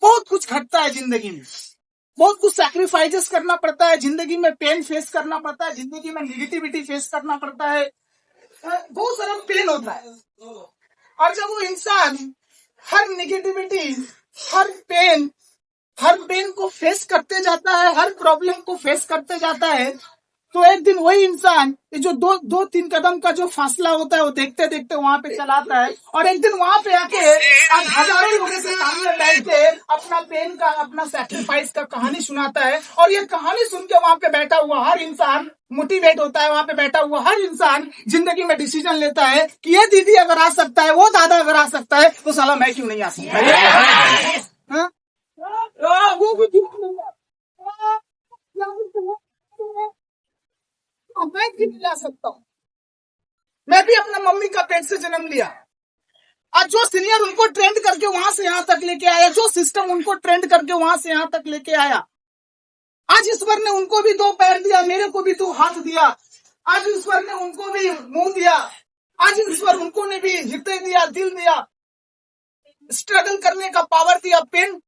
बहुत कुछ घटता है जिंदगी में, बहुत कुछ सैक्रिफाइसेस करना पड़ता है जिंदगी में, पेन फेस करना पड़ता है जिंदगी में, निगेटिविटी फेस करना पड़ता है, बहुत सारा पेन होता है। और जब वो इंसान हर निगेटिविटी, हर पेन को फेस करते जाता है, हर प्रॉब्लम को फेस करते जाता है, तो एक दिन वही इंसान ये जो दो तीन कदम का जो फासला होता है वो देखते देखते वहां पे चलाता है, और एक दिन वहां पे आके आज हजारों लोगों से सामने बैठ के अपना पेन का, अपना सैक्रिफाइस का कहानी सुनाता है। और ये कहानी सुन के वहां पे बैठा हुआ हर इंसान मोटिवेट होता है, वहां पे बैठा हुआ हर इंसान जिंदगी में डिसीजन लेता है कि ये दीदी अगर आ सकता है, वो दादा अगर आ सकता है, तो साला मैं क्यों नहीं आ सकता। वो भी ठीक नहीं है, मैं क्यों नहीं ला सकता हूँ। मैं भी अपना मम्मी का पेट से जन्म लिया। आज जो सीनियर उनको ट्रेंड करके वहां से यहाँ तक लेके आया, जो सिस्टम उनको ट्रेंड करके वहां से यहाँ तक लेके आया, आज ईश्वर ने उनको भी 2 पैर दिया, मेरे को भी 2 हाथ दिया। आज ईश्वर ने उनको भी मुंह दिया, आज ईश्वर उनको ने भी हृदय दिया, दिल दिया, स्ट्रगल करने का पावर दिया, पेन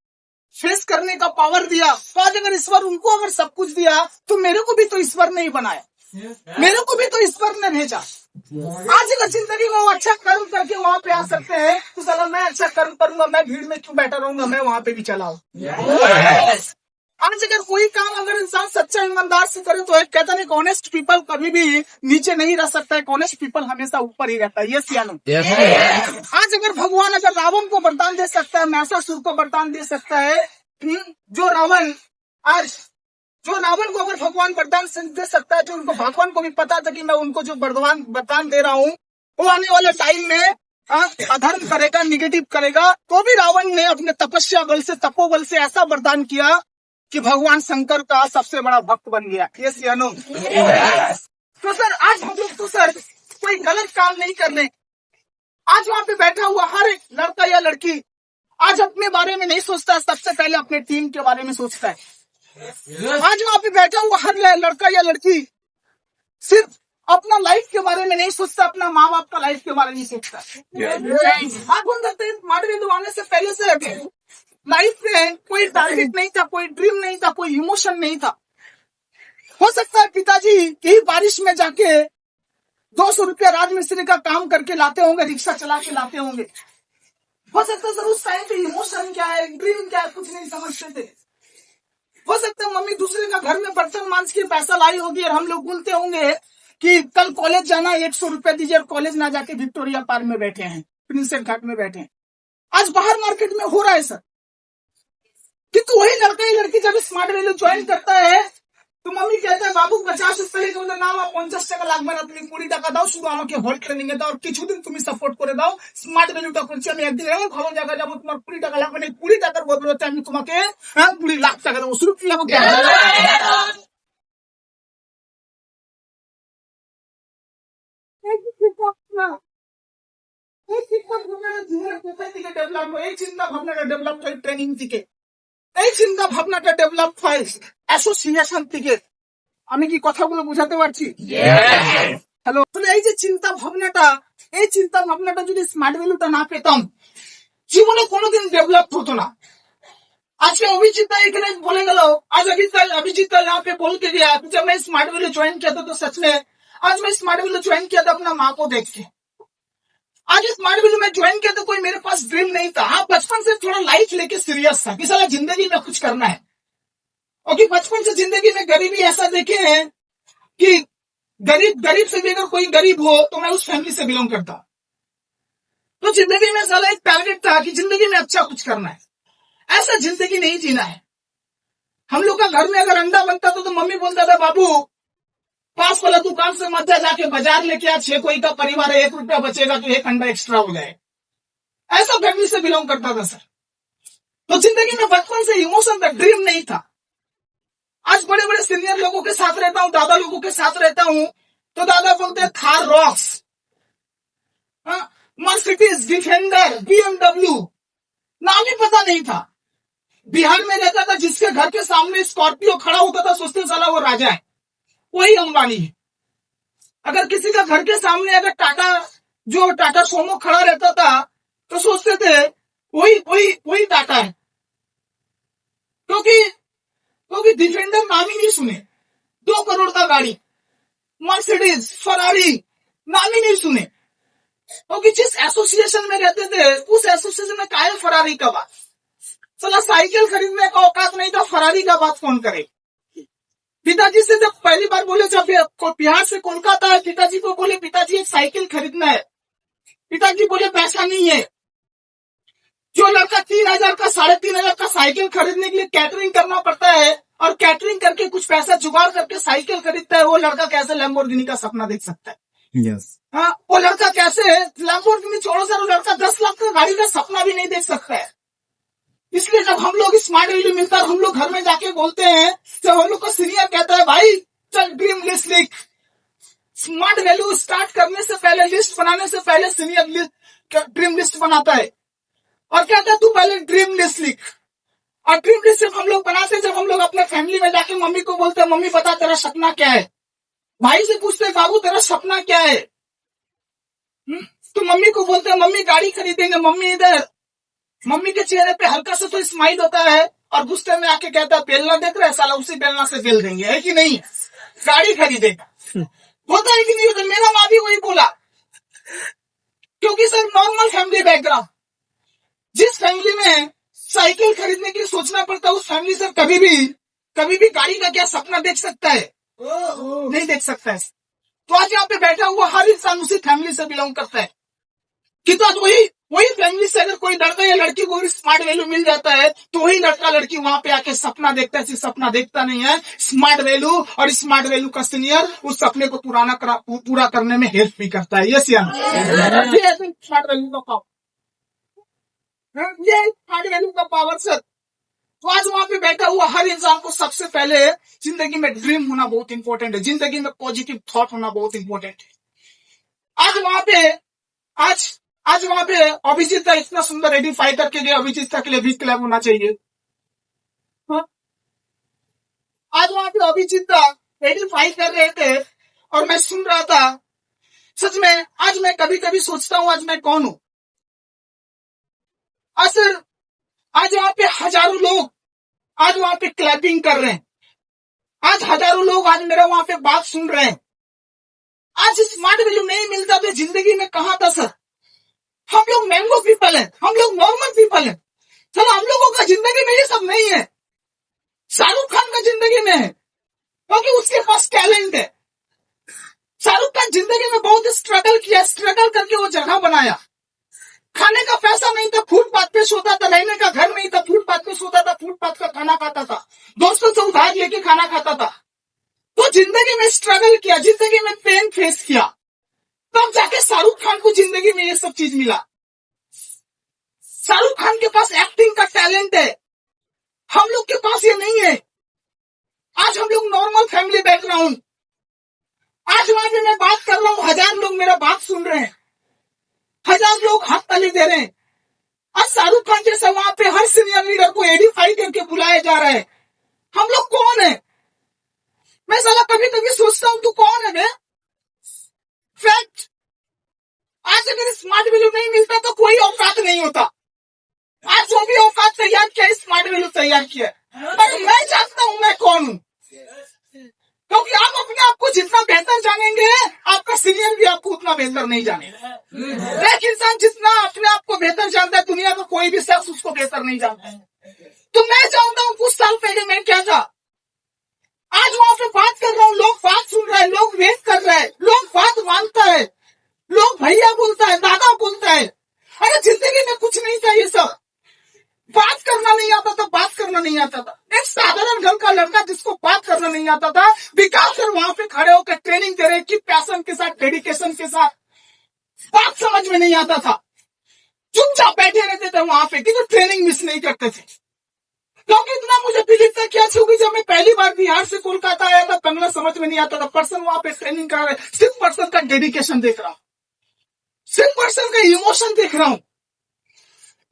फेस करने का पावर दिया। तो आज अगर ईश्वर उनको अगर सब कुछ दिया, तो मेरे को भी तो ईश्वर ने ही बनाया, मेरे को भी तो ईश्वर ने भेजा। आज अगर जिंदगी में वो अच्छा कर्म करके वहां पे आ सकते हैं, तो साला मैं अच्छा कर्म करूंगा, मैं भीड़ में क्यों बैठा रहूंगा, मैं वहां पे भी चला हूं। आज अगर कोई काम अगर इंसान सच्चा ईमानदार से करे, तो एक कहता नहीं, ऑनेस्ट पीपल कभी भी नीचे नहीं रह सकता है, ऑनेस्ट पीपल हमेशा ऊपर ही रहता है। यस या नो? आज अगर भगवान अगर रावण को वरदान दे सकता है, महिषासुर को वरदान दे सकता है, जो रावण को अगर भगवान वरदान दे सकता है, तो उनको भगवान को भी पता था कि मैं उनको जो वरदान दे रहा हूँ, वो आने वाले टाइम में अधर्म करेगा, निगेटिव करेगा, तो भी रावण ने अपने तपस्या बल से, तपोबल से ऐसा वरदान किया कि भगवान शंकर का सबसे बड़ा भक्त बन गया। यस या नो? तो सर आज हम लोग तो सर कोई गलत काम नहीं कर रहे। आज वहां पे बैठा हुआ हर एक लड़का या लड़की आज अपने बारे में नहीं सोचता, सबसे पहले अपने टीम के बारे में सोचता है। आज वहां पे बैठा हुआ हर लड़का या लड़की सिर्फ अपना लाइफ के बारे में नहीं सोचता, अपना माँ बाप का लाइफ के बारे में सोचता है। आप बोल सकते हैं माडवी दबाने से पहले से लाइफ में कोई टारगेट नहीं था, कोई ड्रीम नहीं था, कोई इमोशन नहीं था। हो सकता है पिताजी यही बारिश में जाके 200 रुपया राजमिस्त्री का काम करके लाते होंगे, रिक्शा चला के लाते होंगे। हो सकता है सर उस टाइम पे इमोशन क्या है, ड्रीम क्या है, कुछ नहीं समझते थे। हो सकता है मम्मी दूसरे का घर में बर्तन मांज के पैसा लाई होगी, और हम लोग बोलते होंगे कि कल कॉलेज जाना, 100 रुपया दीजिए, और कॉलेज ना जाके विक्टोरिया पार्क में बैठे हैं, प्रिंसेस घाट में बैठे हैं। आज बाहर मार्केट में हो रहा है सर, किंतु वही लड़का या लड़की जब स्मार्ट वैल्यू ज्वाइन करता है, तो मम्मी कहता है बाबू 50 रुपये नाम 50 টাকা লাগবে না, তুমি 20 টাকা দাও, শুধু আমাকে হোল ট্রেনিং এ দাও, আর কিছুদিন তুমি সাপোর্ট করে দাও, স্মার্ট ভ্যালুটা করছি আমি, একদিন এমন ভালো জায়গা যাবো, তোমার 20 টাকা লাগবে না, 20 টাকার বদলে আমি তোমাকে 20 লাখ টাকা দেবো, শুরু কি আমাকে। এই চিন্তা ভাবনাটা ডেভেলপ হয় ট্রেনিং থেকে, এই চিন্তা ভাবনাটা ডেভেলপ হয় অ্যাসোসিয়েশন থেকে। আমি কি কথাগুলো বুঝাতে পারছি? হ্যালো, এই যে চিন্তা ভাবনাটা যদি স্মার্ট ভ্যালুটা না পেতাম, জীবনে কোনোদিন ডেভেলপ হতো না। আজকে अभिजीत এখানে বলে গেল, आज अभिजीत यहाँ पे बोल के गया, जब मैं स्मार्ट वैल्यू ज्वाइन किया था, तो सच में आज मैं स्मार्ट वैल्यू ज्वाइन किया था अपना माँ को देख के। आज स्मार्ट वैल्यू में ज्वाइन किया तो कोई मेरे पास ड्रीम नहीं था। हाँ, बचपन से थोड़ा लाइफ लेके सीरियस था कि साला जिंदगी में कुछ करना है, और कि बचपन से जिंदगी में गरीबी ऐसा देखे हैं कि गरीब से भी अगर कोई गरीब हो तो मैं उस फैमिली से बिलोंग करता। तो जिंदगी में साला एक टारगेट था कि जिंदगी में अच्छा कुछ करना है, ऐसा जिंदगी नहीं जीना है। हम लोग का घर में अगर अंडा बनता था तो मम्मी बोलता था बाबू पास वाला दुकान से मत जाके बाजार लेके आ, 6 कोई का परिवार है, 1 रुपया बचेगा तो 1 अंडा एक्स्ट्रा हो जाए। ऐसा फैमिली से बिलोंग करता था सर। तो जिंदगी में बचपन से इमोशन था, ड्रीम नहीं था। आज बड़े बड़े सीनियर लोगों के साथ रहता हूँ, दादा लोगों के साथ रहता हूँ, तो दादा बोलते हैं Thar rocks, Mercedes, defender, BMW, नाम ही पता नहीं था। बिहार में रहता था, जिसके घर के सामने स्कॉर्पियो खड़ा होता था सोचते साला वो राजा है, वही अंबानी है। अगर किसी का घर के सामने अगर टाटा सोमो खड़ा रहता था तो सोचते थे वही टाटा है। क्योंकि डिफेंडर नाम ही नहीं सुने, 2 करोड़ का गाड़ी, मर्सिडीज, फरारी, नाम ही नहीं सुने। क्योंकि जिस एसोसिएशन में रहते थे उस एसोसिएशन में काहे फरारी का बात, चला साइकिल खरीदने का औकात नहीं था, फरारी का बात कौन करे। पिताजी से जब पहली बार बोले, जब बिहार से कोलकाता है, पिताजी को बोले पिताजी एक साइकिल खरीदना है, पिताजी बोले पैसा नहीं है। जो लड़का 3,000 का 3,500 का साइकिल खरीदने के लिए कैटरिंग करना पड़ता है और कैटरिंग करके कुछ पैसा जुगाड़ करके साइकिल खरीदता है, वो लड़का कैसे लैम्बोर्गिनी का सपना देख सकता है? यस। हाँ, वो लड़का कैसे लैम्बोर्गिनी छोड़ो सर, वो लड़का 10 लाख का गाड़ी का सपना भी नहीं देख सकता है। इसलिए जब हम लोग स्मार्ट वैल्यू मिलता है, हम लोग घर में जाके बोलते हैं, जब हम लोग को सीनियर कहता है भाई चल ड्रीम लिस्ट लिख, स्मार्ट वैल्यू स्टार्ट करने से पहले, लिस्ट बनाने से पहले सीनियर ड्रीम लिस्ट बनाता है और कहता है तू पहले ड्रीम लिस्ट लिख। और ड्रीम लिस्ट जब हम लोग बनाते हैं, जब हम लोग अपने फैमिली में जाके मम्मी को बोलते हैं मम्मी बता तेरा सपना क्या है, भाई से पूछते हैं बाबू तेरा सपना क्या है, तो मम्मी को बोलते हैं मम्मी गाड़ी खरीदेंगे, मम्मी इधर, मम्मी के चेहरे पे हल्का सा तो स्माइल होता है और गुस्से में आके कहता है बेलना देख रहा है साला, उसी बेलना से बेल देंगे, है कि नहीं, गाड़ी खरीदेगा। होता है कि नहीं होता? मेरा माँ भी वही बोला, क्योंकि सर नॉर्मल फैमिली बैकग्राउंड, जिस फैमिली में साइकिल खरीदने के लिए सोचना पड़ता है उस फैमिली से कभी भी गाड़ी का क्या सपना देख सकता है? नहीं देख सकता है। तो आज यहाँ पे बैठा हुआ हर इंसान उसी फैमिली से बिलोंग करता है कि तो आज वही फैमिली से अगर कोई लड़का या लड़की को स्मार्ट वैल्यू मिल जाता है तो वही लड़का लड़की वहां पे आके सपना देखता है, सपना देखता नहीं है, स्मार्ट वैल्यू, और स्मार्ट वैल्यू का सीनियर उस सपने को पूरा करने में हेल्प भी करता है। यस या स्मार्ट वैल्यू का पावर, ये स्मार्ट वैल्यू का पावर सर। तो आज वहां पे बैठा हुआ हर इंसान को सबसे पहले जिंदगी में ड्रीम होना बहुत इंपॉर्टेंट है, जिंदगी में पॉजिटिव थॉट होना बहुत इंपॉर्टेंट है। आज वहां पे अभिजीत का इतना सुंदर एडिफाई करके गया, अभिजीत के लिए भी क्लैप होना चाहिए। हाँ? आज वहां पे अभिजीत का एडिफाई कर रहे थे और मैं सुन रहा था, सच में आज मैं कभी कभी सोचता हूँ आज मैं कौन हूँ। आज वहां पे हजारों लोग आज वहां पे क्लैपिंग कर रहे हैं, आज हजारों लोग आज मेरा वहां पे बात सुन रहे हैं। आज स्मार्ट वैल्यू नहीं मिलता तो जिंदगी में कहां था सर? हम लोग मैंगो पीपल हैं, हम लोग नॉर्मल पीपल हैं। चलो हम लोगों का जिंदगी में ये सब नहीं है, शाहरुख खान का जिंदगी में है क्योंकि उसके पास टैलेंट है। शाहरुख खान जिंदगी में बहुत स्ट्रगल किया, स्ट्रगल करके वो जगह बनाया। खाने का पैसा नहीं था, फुटपाथ पे सोता था, रहने का घर नहीं था, फुटपाथ पे सोता था, फुटपाथ का खाना खाता था, दोस्तों से उधार लेके खाना खाता था। तो जिंदगी में स्ट्रगल किया, जिंदगी में पेन फेस किया, तब जाके शाहरुख खान को जिंदगी में ये सब चीज मिला। शाहरुख खान के पास एक्टिंग का टैलेंट है, हम लोग के पास ये नहीं है। आज हम लोग नॉर्मल फैमिली बैकग्राउंड, आज वहां पे मैं बात कर रहा हूं, 1000 लोग मेरा बात सुन रहे हैं, 1000 लोग हाथ ताली दे रहे हैं। आज शाहरुख खान जैसा वहां पे हर सीनियर लीडर को एडिफाई करके बुलाया जा रहा है। हम लोग कौन है? मैं साला कभी कभी सोचता हूं तू कौन है? फैक्ट, आज अगर स्मार्ट वैल्यू नहीं मिलता तो कोई औकात नहीं होता। आज जो भी औकात तैयार किया, स्मार्ट वैल्यू तैयार किया, पर मैं जानता हूं मैं कौन हूं, क्योंकि आप अपने आप को जितना बेहतर जानेंगे आपका सीनियर भी आपको उतना बेहतर नहीं जानेगा। एक इंसान जितना अपने आप को बेहतर जानता है, दुनिया का कोई भी शख्स उसको बेहतर नहीं जानता है। तो मैं जानता हूं कुछ साल पहले मैं क्या था। आज वहां पे बात कर रहा हूं, लोग बात सुन रहे हैं, लोग वेट कर रहे हैं, लोग बात मानता है, लोग भैया बोलता है, दादा बोलता है। अरे जिंदगी में कुछ नहीं था ये सब, बात करना नहीं आता था, बात करना नहीं आता था। एक साधारण घर का लड़का जिसको बात करना नहीं आता था, विकास सर वहां पे खड़े होकर ट्रेनिंग दे रहे कि पैशन के साथ, डेडिकेशन के साथ, बात समझ में नहीं आता था, चुपचाप बैठे रहते थे वहां पे कि ट्रेनिंग मिस नहीं करते थे। क्योंकि इतना मुझे बिलीव था क्या क्योंकि जब मैं पहली बार बिहार से कोलकाता आया था, कन्नड़ समझ में नहीं आता था, पर्सन वहां पे ट्रेनिंग कर रहे, सिर्फ पर्सन का डेडिकेशन देख रहा हूं, सिर्फ पर्सन का इमोशन देख रहा हूं।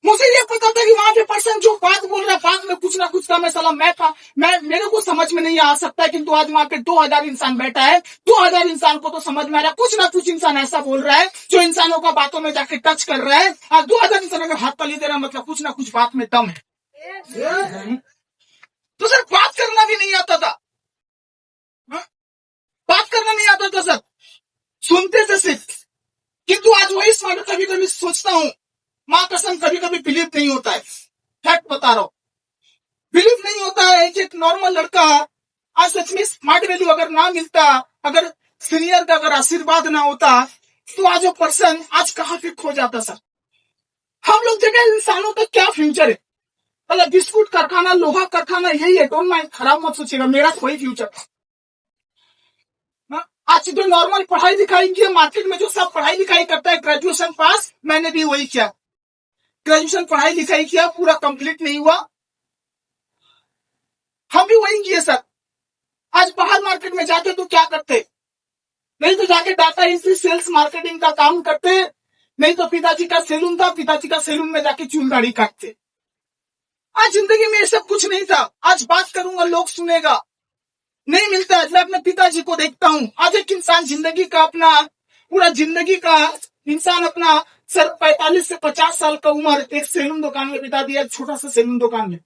मुझे ये पता था कि वहां पे पर्सन जो बात बोल रहा है, बात में कुछ ना कुछ का मैं सलाम मैं था, मेरे को समझ में नहीं आ सकता है, किंतु आज वहां पे 2000 इंसान बैठा है, 2000 इंसान को तो समझ में आ रहा है, कुछ ना कुछ इंसान ऐसा बोल रहा है जो इंसानों का बातों में जाके टच कर रहा है। और 2000 इंसान अगर हाथ ताली दे रहा है मतलब कुछ ना कुछ बात में दम है। तो सर बात करना भी नहीं आता था, हाँ? बात करना नहीं आता था सर, सुनते थे सिर्फ। किंतु आज वही सवाल कभी कभी सोचता हूँ, माँ कसम कभी कभी बिलीव नहीं होता है, फैक्ट बता रहा हूँ, बिलीव नहीं होता है कि एक नॉर्मल लड़का आज सच में स्मार्ट वैल्यू अगर ना मिलता, अगर सीनियर का अगर आशीर्वाद ना होता, तो आज वो पर्सन आज कहाँ पे खो जाता सर। हम लोग जगह इंसानों का क्या फ्यूचर है, मतलब बिस्कुट कारखाना, लोहा कारखाना, यही है, डोंट माइंड, खराब मत सोचिएगा, मेरा कोई फ्यूचर था। आज जो नॉर्मल पढ़ाई लिखाई की मार्केट में जो सब पढ़ाई लिखाई करता है, ग्रेजुएशन पास, मैंने भी वही किया, ग्रेजुएशन पढ़ाई लिखाई किया, पूरा कंप्लीट नहीं हुआ, हम भी वही किए सर। आज बाहर मार्केट में जाते तो क्या करते, नहीं तो जाके डाटा एंट्री सेल्स मार्केटिंग का काम करते, नहीं तो पिताजी का सैलून था, पिताजी का सैलून में जाके चूल दाढ़ी काटते। आज जिंदगी में ये सब कुछ नहीं था, आज बात करूंगा लोग सुनेगा, नहीं मिलता है। मैं अपने पिताजी को देखता हूँ, आज एक इंसान जिंदगी का अपना पूरा जिंदगी का इंसान अपना सर 45 से 50 साल का उम्र एक सैलून दुकान में बिता दिया, छोटा सा सैलून दुकान में।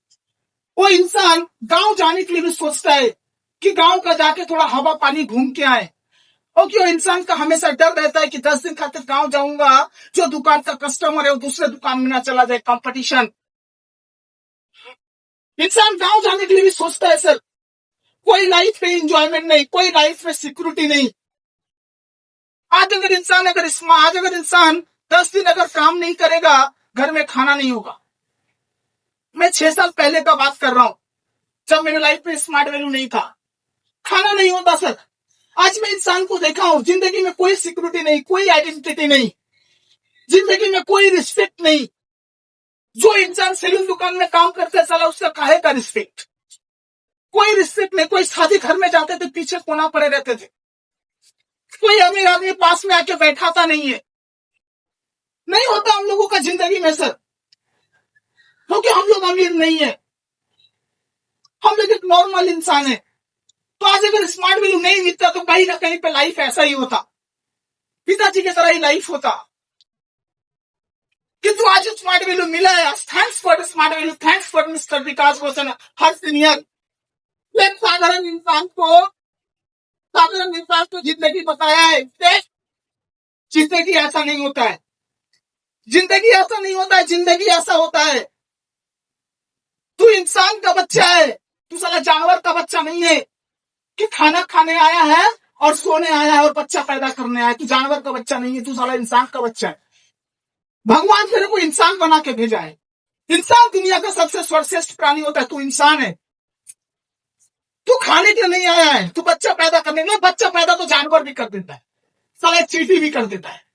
वो इंसान गांव जाने के लिए भी सोचता है कि गांव का जाके थोड़ा हवा पानी घूम के आए, और क्यों इंसान का हमेशा डर रहता है कि 10 दिन खातिर गांव जाऊंगा, जो दुकान का कस्टमर है वो दूसरे दुकान में ना चला जाए, कंपटीशन। इंसान गांव जाने के लिए भी सोचता है सर, कोई लाइफ में इंजॉयमेंट नहीं, कोई लाइफ में सिक्योरिटी नहीं। आज अगर इंसान 10 दिन अगर काम नहीं करेगा, घर में खाना नहीं होगा। मैं 6 साल पहले का बात कर रहा हूं, जब मेरे लाइफ में स्मार्ट वैल्यू नहीं था, खाना नहीं होता सर। आज मैं इंसान को देखा हूं, जिंदगी में कोई सिक्योरिटी नहीं, कोई आइडेंटिटी नहीं, जिंदगी में कोई रिस्पेक्ट नहीं। जो इंसान सैलून दुकान में काम करता है साला, उसका काहे का रिस्पेक्ट, कोई रिस्पेक्ट नहीं। कोई शादी घर में जाते थे पीछे कोना पड़े रहते थे, कोई अमीर आदमी पास में आके बैठाता नहीं है, नहीं होता हम लोगों का जिंदगी में सर, क्योंकि हम लोग अमीर नहीं है, हम लोग एक नॉर्मल इंसान है। तो आज अगर स्मार्ट वैल्यू नहीं मिलता तो कहीं ना कहीं पे लाइफ ऐसा ही होता, पिताजी की तरह ही लाइफ होता। किंतु आज स्मार्ट वैल्यू मिला है, thanks for smart value, thanks for mister Vikas Roshan, her senior. एक साधारण इंसान को जिंदगी बताया है, जिंदगी ऐसा नहीं होता है, जिंदगी ऐसा नहीं होता है, जिंदगी ऐसा होता है, तू इंसान का बच्चा है, तू साला जानवर का बच्चा नहीं है कि खाना खाने आया है और सोने आया है और बच्चा पैदा करने आया है। तू जानवर का बच्चा नहीं है, तू साला इंसान का बच्चा है। भगवान तेरे को इंसान बना के भेजा है, इंसान दुनिया का सबसे सर्वश्रेष्ठ प्राणी होता है, तू इंसान है। तू खाने के लिए नहीं आया है, तू बच्चा पैदा करने के लिए, बच्चा पैदा तो जानवर भी कर देता है, साला चींटी भी कर देता है,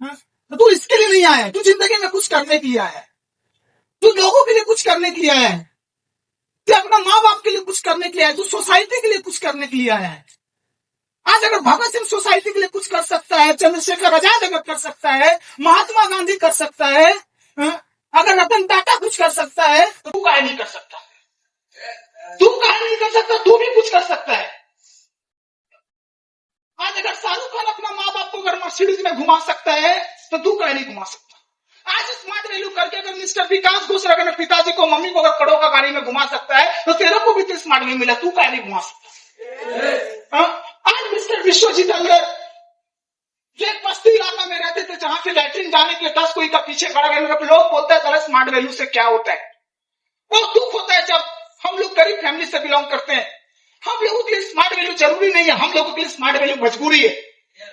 हाँ? तो तू इसके लिए नहीं आया है, तू जिंदगी में कुछ करने के लिए आया है, तू लोगों के लिए कुछ करने के लिए आया है, तू अपना माँ बाप के लिए कुछ करने के लिए आया है, तू सोसाइटी के लिए कुछ करने के लिए आया है। आज अगर भगत सिंह सोसाइटी के लिए कुछ कर सकता है, चंद्रशेखर आजाद अगर कर सकता है, महात्मा गांधी कर सकता है, अगर रतन टाटा कुछ कर सकता है, तो तू काहे नहीं कर सकता, तू काहे नहीं कर सकता, तू भी कुछ कर सकता है। आज अगर शाहरुख खान अपना माँ बाप को अगर मर्सिडीज में घुमा सकता है, तो तू काहे नहीं घुमा सकता। आज स्मार्ट वैल्यू करके अगर मिस्टर विकास घोष अगर पिताजी को मम्मी को अगर करोड़ का गाड़ी में घुमा सकता है, तो तेरे को भी तो स्मार्ट वैल्यू मिला, तू काहे नहीं घुमा सकता। आज मिस्टर विश्वजीत अय्यर जो एक बस्ती इलाका में रहते थे, जहां से लैट्रिन जाने के 10 कोई का पीछे खड़ा रहने का, लोग बोलते हैं स्मार्ट वैल्यू से क्या होता है। वो दुख होता है जब हम लोग गरीब फैमिली से बिलोंग करते हैं। हम लोगों के लिए स्मार्ट वैल्यू जरूरी नहीं है, हम लोगों के लिए स्मार्ट वैल्यू मजबूरी है।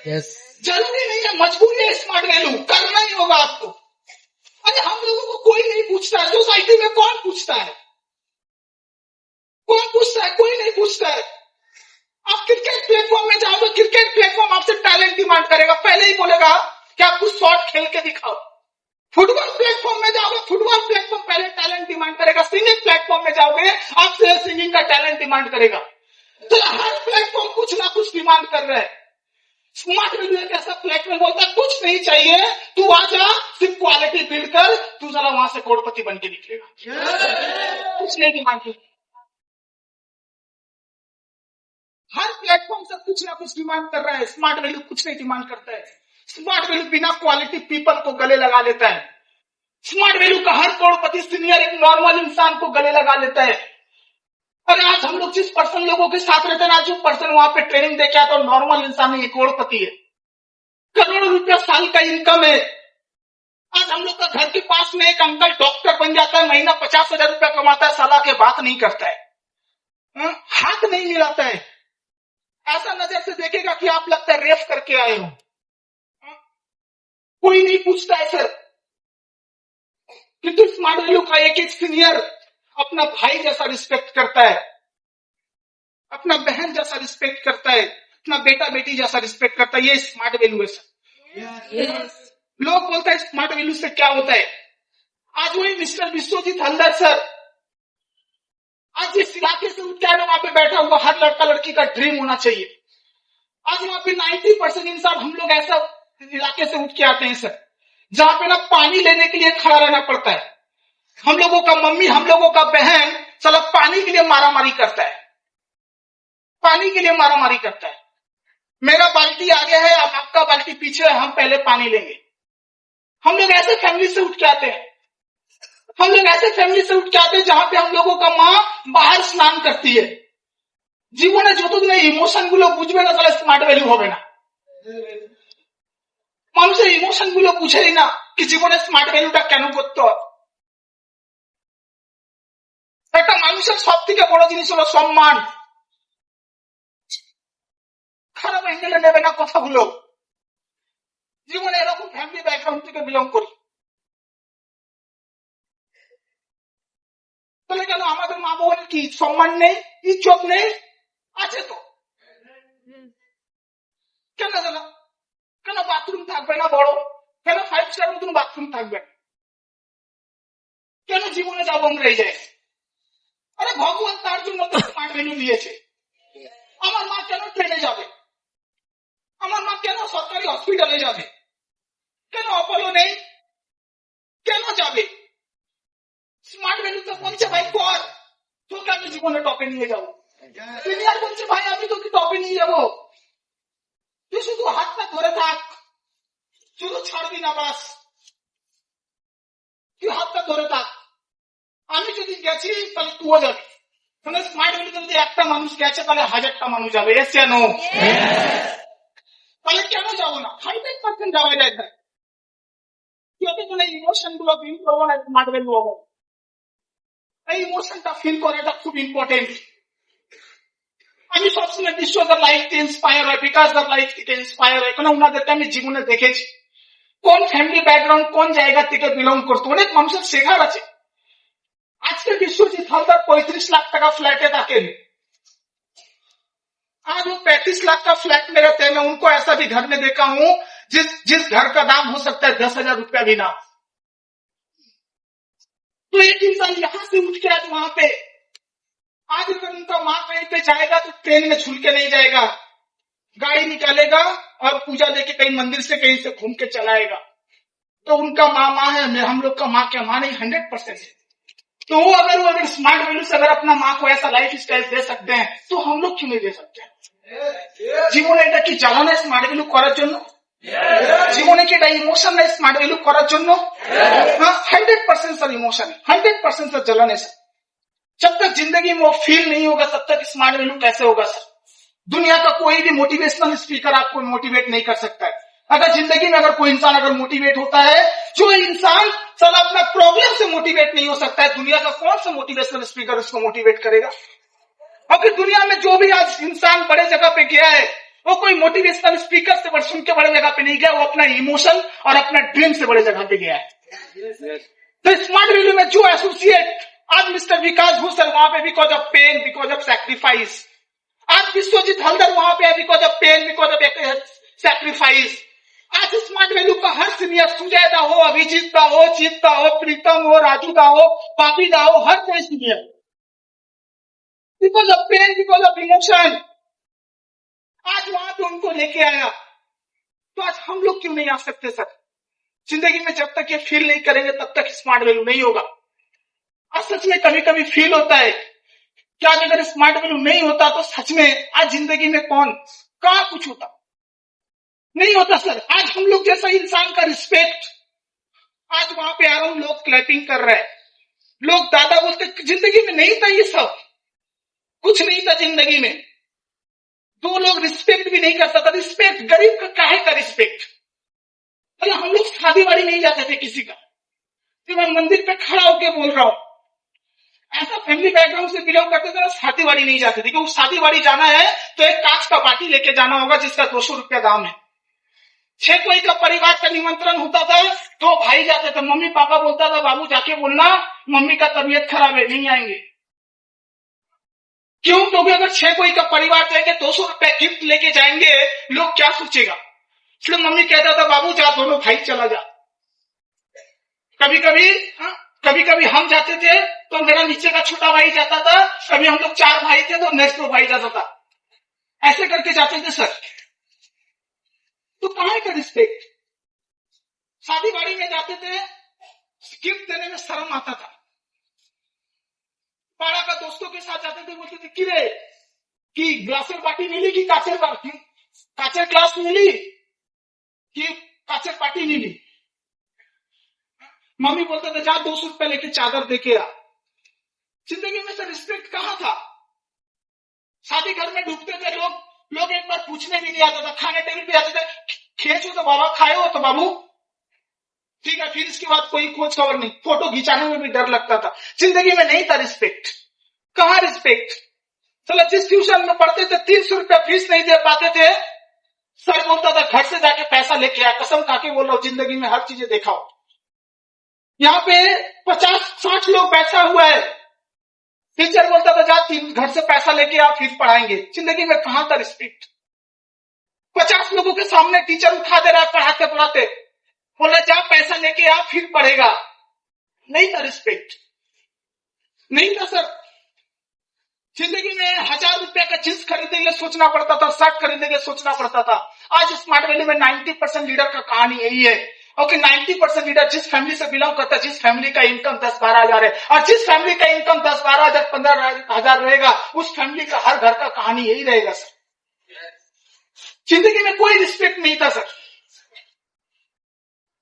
यस जरूरी नहीं है, मजबूरी है, स्मार्ट वैल्यू करना ही होगा आपको। अरे हम लोगों को कोई नहीं पूछता है, सोसाइटी में कौन पूछता है, कौन पूछता है, कोई नहीं पूछता है। आप क्रिकेट प्लेटफॉर्म में जाओगे, क्रिकेट प्लेटफॉर्म आपसे टैलेंट डिमांड करेगा, पहले ही बोलेगा कि आप कुछ शॉट खेल के दिखाओ। फुटबॉल प्लेटफॉर्म में जाओगे, फुटबॉल प्लेटफॉर्म पहले टैलेंट डिमांड करेगा। सिंगिंग प्लेटफॉर्म में जाओगे, आपसे सिंगिंग का टैलेंट डिमांड करेगा। तो हर प्लेटफॉर्म कुछ ना कुछ डिमांड कर रहा है। स्मार्ट वैल्यू एक ऐसा प्लेटफॉर्म होता है, कुछ नहीं चाहिए, तू आ जा, सिर्फ क्वालिटी बिल्ड कर, तू जरा वहां से करोड़पति बन के निकलेगा। कुछ नहीं डिमांड की, हर प्लेटफॉर्म से कुछ ना कुछ डिमांड कर रहा है। स्मार्ट वैल्यू कुछ नहीं डिमांड करता है। स्मार्ट वैल्यू बिना क्वालिटी पीपल को गले लगा लेता है। स्मार्ट वैल्यू का हर करोड़पति सीनियर एक नॉर्मल इंसान को गले लगा लेता है। अरे आज हम लोग जिस पर्सन लोगों के साथ रहते हैं ना, जो पर्सन वहां पे ट्रेनिंग दे के आता है नॉर्मल इंसान नहीं, करोड़पति है, करोड़ों रुपया साल का इनकम है। आज हम लोग का घर के पास में एक अंकल डॉक्टर बन जाता है, महीना 50,000 रुपया कमाता है, साला के बात नहीं करता है, हाथ नहीं मिलाता है, ऐसा नजर से देखेगा कि आप लगता है रेफ करके आए हो। कोई नहीं पूछता है सर। किंतु स्मार्ट वैल्यू का एक एक सीनियर अपना भाई जैसा रिस्पेक्ट करता है, अपना बहन जैसा रिस्पेक्ट करता है, अपना बेटा बेटी जैसा रिस्पेक्ट करता है। ये स्मार्ट वैल्यू है सर। लोग बोलते हैं स्मार्ट वैल्यू से क्या होता है। आज वही मिस्टर विश्वजीत हल्दर सर, आज जिस इलाके से उठ के वहां पे बैठा हुआ हर लड़का लड़की का ड्रीम होना चाहिए। आज वहां पे 90% इंसान हम लोग ऐसा इलाके से उठ के आते हैं सर, जहां पे ना पानी लेने के लिए खड़ा रहना पड़ता है। हम लोगों का मम्मी, हम लोगों का बहन साला पानी के लिए मारामारी करता है, पानी के लिए मारामारी करता है। मेरा बाल्टी आगे है, अब आपका बाल्टी पीछे है, हम पहले पानी लेंगे। हम लोग ऐसे फैमिली से उठ के आते हैं, हम लोग ऐसे फैमिली से उठ के आते हैं जहां पे हम लोगों का माँ बाहर स्नान करती है। জীবনে যতদিন এই ইমোশন গুলো বুঝবে না তাহলে স্মার্ট ভ্যালু হবে না। মানুষের ইমোশন গুলো বুঝেই না কি জীবনে স্মার্ট ভ্যালুটা কেন করতে হয়। একটা মানুষের সব থেকে বড় জিনিস হলো সম্মান। খারাপ অ্যাঙ্গেলে নেবে না কথাগুলো। জীবনে এরকম ফ্যামিলি ব্যাকগ্রাউন্ড থেকে বিলং করি, তাহলে কেন আমাদের মা বোনের কি সম্মান নেই, ইজ্জত নেই? আছে তো। কেন জানো? কেন বাথরুম থাকবে না বড়? কেন 5 স্টার মতন বাথরুম থাকবে না? কেন জীবনে যাবো আমরা এই জায়গায়? আরে ভগবান তার জন্য তো স্মার্ট ভ্যালু দিয়েছে। আমার মা কেন ট্রেনে যাবে? আমার মা কেন সরকারি হসপিটালে যাবে? কেন অপোলো নেই? কেন যাবে? স্মার্ট ভ্যালু তো বলছে ভাই কর, তোকে আমি জীবনে টপে নিয়ে যাবো। সিনিয়র বলছে ভাই আমি তোকে টপে নিয়ে যাবো, তুই শুধু হাতটা ধরে থাক, শুধু ছাড়বি না, বাস তুই হাতটা ধরে থাক। আমি যদি গেছি তাহলে তুইও যাবি। মানে স্মার্ট ভ্যালুতে যদি একটা মানুষ গেছে তাহলে 1000টা মানুষ যাবে। এস কেন? তাহলে কেন যাবো না? 100% যাওয়া যায়। যতক্ষণ এই ইমোশন গুলো ফিল করবো না স্মার্ট ভ্যালু হবো। এই ইমোশনটা ফিল করাটা খুব ইম্পর্টেন্ট। আমি সবসময় বিশ্ব দ্য লাইফ ইন্সপায়ার হয়, বিকাশ দ্য লাইফ ইন্সপায়ার হয়, কারণ ওনাদেরকে আমি জীবনে দেখেছি কোন ফ্যামিলি ব্যাকগ্রাউন্ড কোন জায়গা থেকে বিলং করতো। অনেক মানুষের শেখার আছে। আজকে বিশ্বজিৎ হালদার 35 লাখ টাকা फ्लैट থাকেন, आज वो 35 लाख का फ्लैट में रहते हैं। मैं उनको ऐसा भी घर में देखा हूं जिस घर का दाम हो सकता है 10,000 रुपया भी ना। तो एक इंसान यहां से उठ के आज वहां पे, आज अगर उनका माँ कहीं पे जाएगा तो ट्रेन में छुल के नहीं जाएगा, गाड़ी निकालेगा और पूजा लेके कहीं मंदिर से कहीं से घूम के चलाएगा। तो उनका माँ है, हम लोग का माँ क्या माँ नहीं, 100% है। तो वो अगर स्मार्ट वैल्यू से अगर अपना माँ को ऐसा लाइफ स्टाइल दे सकते हैं तो हम लोग क्यों नहीं दे सकते? জীবনে এটা কি জ্বালানো স্মার্ট ভ্যালু করার জন্য? জীবনে কি এটা ইমোশন না স্মার্ট ভ্যালু করার জন্য? 100% सर इमोशन, 100% सर जलन है सर। जब तक जिंदगी में वो फील नहीं होगा तब तक स्मार्ट वैल्यू कैसे होगा सर? दुनिया का कोई भी मोटिवेशनल स्पीकर आपको मोटिवेट नहीं कर सकता है। अगर जिंदगी में अगर कोई इंसान अगर मोटिवेट होता है, जो इंसान सर अपना प्रॉब्लम से मोटिवेट नहीं हो सकता है, दुनिया का कौन सा मोटिवेशनल स्पीकर उसको मोटिवेट करेगा? अगर दुनिया में जो भी आज इंसान बड़े जगह पे गया है वो कोई मोटिवेशनल स्पीकर से सुन के बड़े जगह पे नहीं गया, वो अपना इमोशन और अपना ड्रीम से बड़े जगह पे गया है। तो स्मार्ट वैल्यू में जो एसोसिएट आज मिस्टर विकास भूषण वहां पे because of pain, because of sacrifice, आज विश्वजीत हल्दर वहां पे because of pain, because of sacrifice. आज स्मार्ट वैल्यू का हर सीनियर, सुजयदा हो, अभिजीत दा हो, जीत दा हो, प्रीतम हो, राजू दा हो, पापी दा हो, हर कोई senior because of pain, because of emotion आज वहां पे उनको लेके आया। तो आज हम लोग क्यों नहीं आ सकते सर? जिंदगी में जब तक ये फील नहीं करेंगे तब तक स्मार्ट वैल्यू नहीं होगा। आज सच में कभी कभी फील होता है कि आज अगर स्मार्ट वैल्यू नहीं होता तो सच में आज जिंदगी में कहाँ कुछ होता नहीं होता सर। आज हम लोग जैसा इंसान का रिस्पेक्ट आज वहां पे आराम लोग क्लैपिंग कर रहे हैं, लोग दादा बोलते, जिंदगी में नहीं था ये सब। कुछ नहीं था जिंदगी में। दो लोग रिस्पेक्ट भी नहीं कर सकता। रिस्पेक्ट गरीब का काहे का रिस्पेक्ट? अरे हम लोग शादी वाड़ी नहीं जाते थे किसी का। तो मैं मंदिर पे खड़ा होकर बोल रहा हूं, ऐसा फैमिली बैकग्राउंड से बिलोंग करते थे, शादी वाड़ी नहीं जाते थे। क्योंकि शादी वाड़ी जाना है तो एक कांच का बाटी लेके जाना होगा जिसका 200 रुपया दाम है। 6 कोई का परिवार का निमंत्रण होता था, 2 भाई जाते थे। मम्मी पापा बोलता था बाबू जाके बोलना मम्मी का तबीयत खराब है, नहीं आएंगे। क्यों? क्योंकि अगर 6 कोई का परिवार जाएंगे 200 रुपया गिफ्ट लेके जाएंगे, लोग क्या सोचेगा? इसलिए मम्मी कहता था बाबू जा, दोनों भाई चला जा। कभी कभी हम जाते थे तो मेरा नीचे का छोटा भाई जाता था, कभी हम लोग 4 भाई थे तो नेक्स्ट 2 भाई जाता था। ऐसे करके जाते थे सर। तो कहां का रिस्पेक्ट? शादी बाड़ी में जाते थे, गिफ्ट देने में शर्म आता था। पाड़ा का दोस्तों के साथ जाते थे, बोलते थे किरे कि ग्लासेर बाटी मिली कि काचेर ग्लास मिली कि काचेर बाटी मिली? मम्मी बोलते थे जा 200 रुपए लेके चादर देके आ। जिंदगी में सर रिस्पेक्ट कहाँ था? शादी घर में ढूंढते थे लोग एक बार पूछने भी नहीं आता था। खाने टेबल पे आते थे, खेचो तो बाबा, खाए हो तो बाबू, ठीक है। फिर इसके बाद कोई खोज खबर नहीं। फोटो खिंचाने में भी डर लगता था। जिंदगी में नहीं था रिस्पेक्ट। कहाँ रिस्पेक्ट? चलो जिस ट्यूशन में पढ़ते थे 300 रुपया फीस नहीं दे पाते थे, सर बोलता था घर से जाके पैसा लेके आ। कसम खा के बोल रहा हूं, जिंदगी में हर चीजें देखा हो। यहाँ पे 50-60 लोग बैठा हुआ है, टीचर बोलता था जा घर से पैसा लेके आ फिर पढ़ाएंगे। जिंदगी में कहां था रिस्पेक्ट? 50 लोगों के सामने टीचर उठा दे रहा है पढ़ाते पढ़ाते, बोला जा पैसा लेके आ फिर पढ़ेगा। नहीं था रिस्पेक्ट, नहीं था सर। जिंदगी में 1000 रुपया का जींस खरीदेंगे सोचना पड़ता था, शर्ट खरीदेंगे सोचना पड़ता था। आज स्मार्ट वैली में 90% लीडर का कहानी यही है। ओके, 90% लीडर जिस फैमिली से बिलोंग करता है, जिस फैमिली का इनकम 10-12 हजार है, और जिस फैमिली का इनकम 10-12 हजार 15 हजार रहेगा, उस फैमिली का हर घर का कहानी यही रहेगा सर। जिंदगी में कोई रिस्पेक्ट नहीं था सर,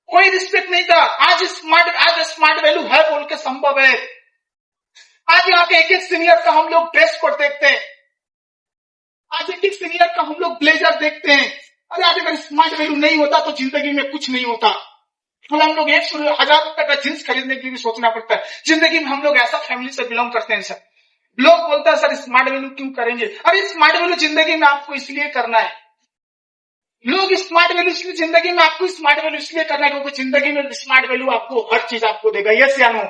कोई रिस्पेक्ट नहीं था। आज स्मार्ट वैल्यू है बोल के संभव है। आज यहाँ के एक सीनियर का हम लोग ड्रेस कोड देखते हैं, आज एक सीनियर का हम लोग ब्लेजर देखते हैं। अरे आज अगर स्मार्ट वैल्यू नहीं होता तो जिंदगी में कुछ नहीं होता। तो हम लोग 1000 रुपए का जींस खरीदने के लिए भी सोचना पड़ता है। जिंदगी में हम लोग ऐसा फैमिली से बिलोंग करते हैं सर। लोग बोलते हैं सर स्मार्ट वैल्यू क्यों करेंगे? अरे स्मार्ट वैल्यू जिंदगी में आपको इसलिए करना है। लोग स्मार्ट वैल्यू इसलिए जिंदगी में आपको स्मार्ट वैल्यू इसलिए करना है क्योंकि जिंदगी में स्मार्ट वैल्यू आपको हर चीज आपको देगा। यस या नो?